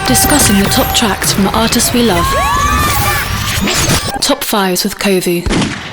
Discussing the top tracks from the artists we love. Top 5s with KXVU.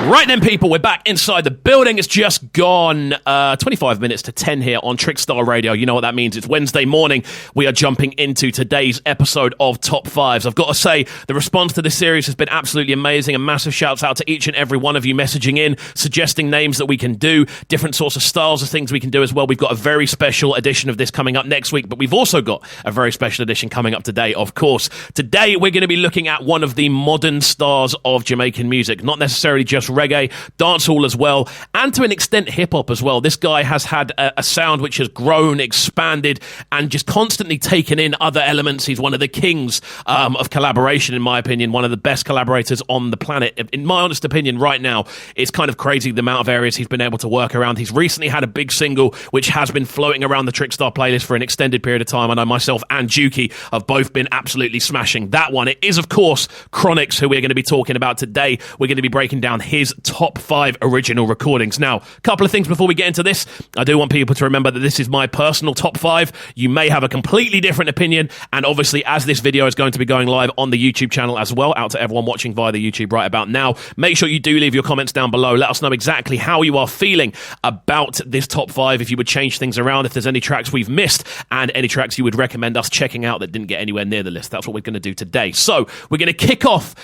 Right then, people, we're back inside the building. It's just gone 25 minutes to 10 here on Trickstar Radio. You know what that means. It's Wednesday morning. We are jumping into today's episode of Top 5s. I've got to say, the response to this series has been absolutely amazing. And massive shouts out to each and every one of you messaging in, suggesting names that we can do, different sorts of styles of things we can do as well. We've got a very special edition of this coming up next week, but we've also got a very special edition coming up today, of course. Today, we're going to be looking at one of the modern stars of Jamaican music, not necessarily just reggae, dancehall as well, and to an extent hip-hop as well. This guy has had a sound which has grown, expanded, and just constantly taken in other elements. He's one of the kings of collaboration, in my opinion, one of the best collaborators on the planet. In my honest opinion, right now, it's kind of crazy the amount of areas he's been able to work around. He's recently had a big single which has been floating around the Trickstar playlist for an extended period of time. I know myself and Juki have both been absolutely smashing that one. It is, of course, Chronixx, who we're going to be talking about today. We're going to be breaking down his top 5 original recordings. Now, a couple of things before we get into this. I do want people to remember that this is my personal top 5. You may have a completely different opinion, and obviously, as this video is going to be going live on the YouTube channel as well, out to everyone watching via the YouTube right about now, make sure you do leave your comments down below. Let us know exactly how you are feeling about this top 5, if you would change things around, if there's any tracks we've missed, and any tracks you would recommend us checking out that didn't get anywhere near the list. That's what we're going to do today. So, we're going to kick off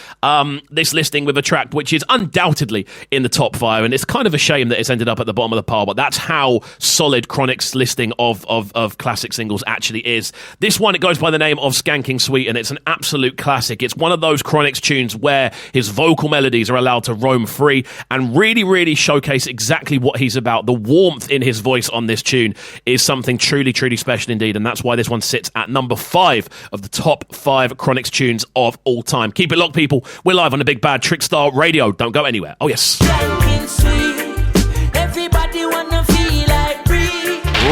this listing with a track which is undoubtedly in the top 5, and it's kind of a shame that it's ended up at the bottom of the pile, but that's how solid Chronixx's listing of classic singles actually is. This one, it goes by the name of Skanking Sweet, and it's an absolute classic. It's one of those Chronixx tunes where his vocal melodies are allowed to roam free and really, really showcase exactly what he's about. The warmth in his voice on this tune is something truly, truly special indeed, and that's why this one sits at number 5 of the top 5 Chronixx tunes of all time. Keep it locked, people. We're live on the big bad Trickstar Radio. Don't go anywhere. Oh, yes. Everybody wanna feel like free.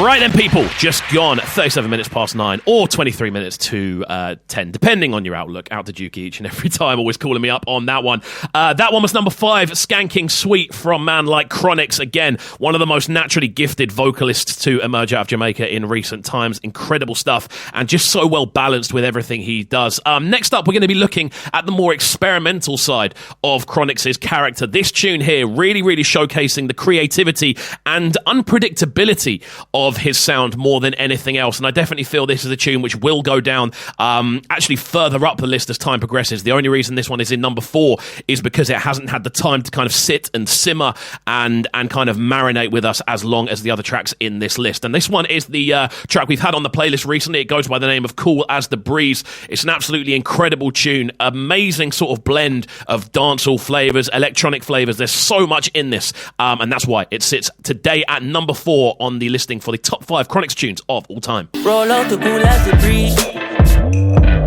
Right then, people, just gone 37 minutes past 9 or 23 minutes to 10, depending on your outlook. Out to Juki each and every time, always calling me up on that one. That one was number 5, Skanking Sweet from man like Chronixx. Again, one of the most naturally gifted vocalists to emerge out of Jamaica in recent times. Incredible stuff, and just so well balanced with everything he does. Next up, we're going to be looking at the more experimental side of Chronixx's character. This tune here really, really showcasing the creativity and unpredictability of his sound more than anything else, and I definitely feel this is a tune which will go down actually further up the list as time progresses. The only reason this one is in number 4 is because it hasn't had the time to kind of sit and simmer and kind of marinate with us as long as the other tracks in this list. And this one is the track we've had on the playlist recently. It goes by the name of Cool as the Breeze. It's an absolutely incredible tune, amazing sort of blend of dancehall flavors, electronic flavors. There's so much in this, and that's why it sits today at number 4 on the listing for the top 5 Chronixx tunes of all time. Roll out the cool as the breeze.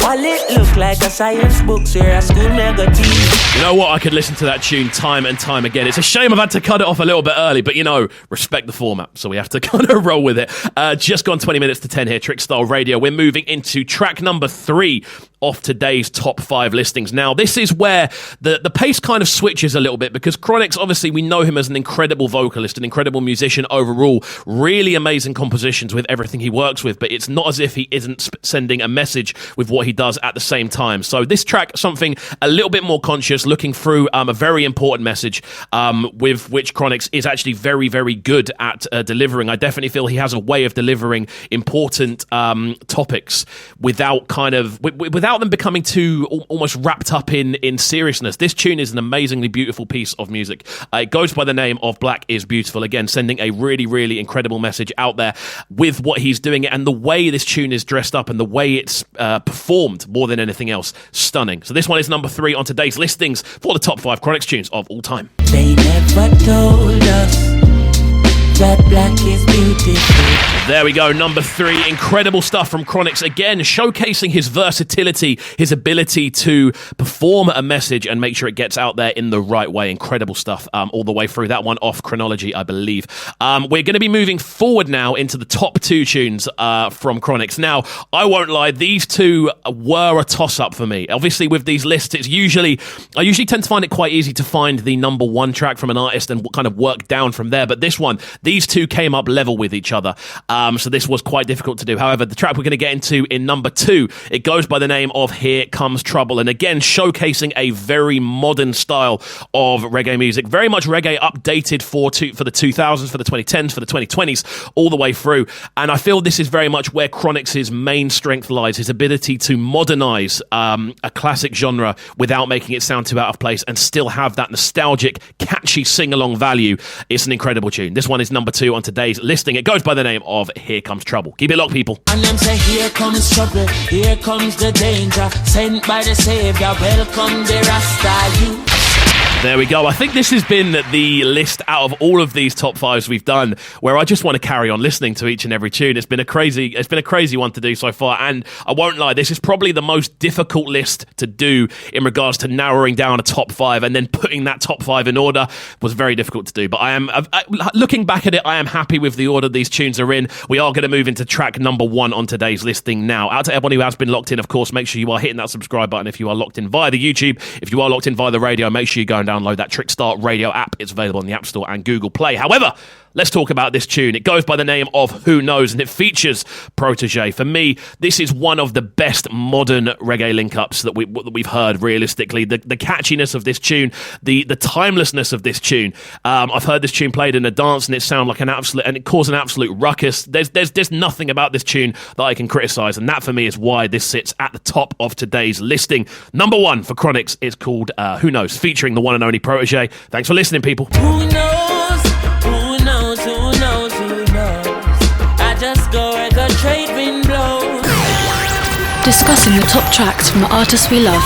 All it look like a science book, sir, a school negative. You know what? I could listen to that tune time and time again. It's a shame I've had to cut it off a little bit early, but you know, respect the format, so we have to kind of roll with it. Just gone 20 minutes to 10 here, Trickstar Radio. We're moving into track number 3 off today's top 5 listings. Now, this is where the pace kind of switches a little bit, because Chronixx, obviously, we know him as an incredible vocalist, an incredible musician overall, really amazing compositions with everything he works with, but it's not as if he isn't sending a message with what he does at the same time. So this track, something a little bit more conscious, looking through a very important message with which Chronixx is actually very, very good at delivering. I definitely feel he has a way of delivering important topics without without them becoming too almost wrapped up in seriousness. This tune is an amazingly beautiful piece of music. It goes by the name of Black is Beautiful. Again, sending a really, really incredible message out there with what he's doing, and the way this tune is dressed up and the way it's performed more than anything else, stunning. So this one is number 3 on today's listings for the top 5 Chronixx tunes of all time. They never told us that black is beautiful. There we go, number 3. Incredible stuff from Chronixx. Again, showcasing his versatility, his ability to perform a message and make sure it gets out there in the right way. Incredible stuff all the way through. That one off Chronology, I believe. We're going to be moving forward now into the top 2 tunes from Chronixx. Now, I won't lie, these two were a toss-up for me. Obviously, with these lists, I usually tend to find it quite easy to find the number 1 track from an artist and kind of work down from there. But this These two came up level with each other, so this was quite difficult to do. However, the track we're going to get into in number 2, it goes by the name of Here Comes Trouble, and again showcasing a very modern style of reggae music, very much reggae updated for the 2000s, for the 2010s, for the 2020s, all the way through. And I feel this is very much where Chronixx's main strength lies, his ability to modernize a classic genre without making it sound too out of place and still have that nostalgic, catchy sing-along value. It's an incredible tune. This one is number 2 on today's listing. It goes by the name of Here Comes Trouble. Keep it locked, people. And them say, here comes trouble, here comes the danger, sent by the Savior, welcome the Rasta youth. There we go. I think this has been the list out of all of these top 5s we've done where I just want to carry on listening to each and every tune. It's been a crazy one to do so far, and I won't lie, this is probably the most difficult list to do in regards to narrowing down a top 5 and then putting that top 5 in order. Was very difficult to do, but looking back at it, I am happy with the order these tunes are in. We are going to move into track number 1 on today's listing now. Out to everyone who has been locked in, of course, make sure you are hitting that subscribe button if you are locked in via the YouTube. If you are locked in via the radio, make sure you go and download that Trickstar radio app. It's available on the App Store and Google Play. However, let's talk about this tune. It goes by the name of Who Knows, and it features Protégé. For me, this is one of the best modern reggae link-ups that we've heard, realistically. The catchiness of this tune, the timelessness of this tune. I've heard this tune played in a dance, and it sounds like it caused an absolute ruckus. There's nothing about this tune that I can criticise, and that for me is why this sits at the top of today's listing. Number 1 for Chronixx is called Who Knows, featuring the one and only Protégé. Thanks for listening, people. Who knows? Who knows? Who knows? Who knows? I just go where the trade wind blows. Discussing the top tracks from the artists we love.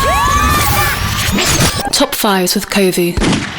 Top 5s with KXVU.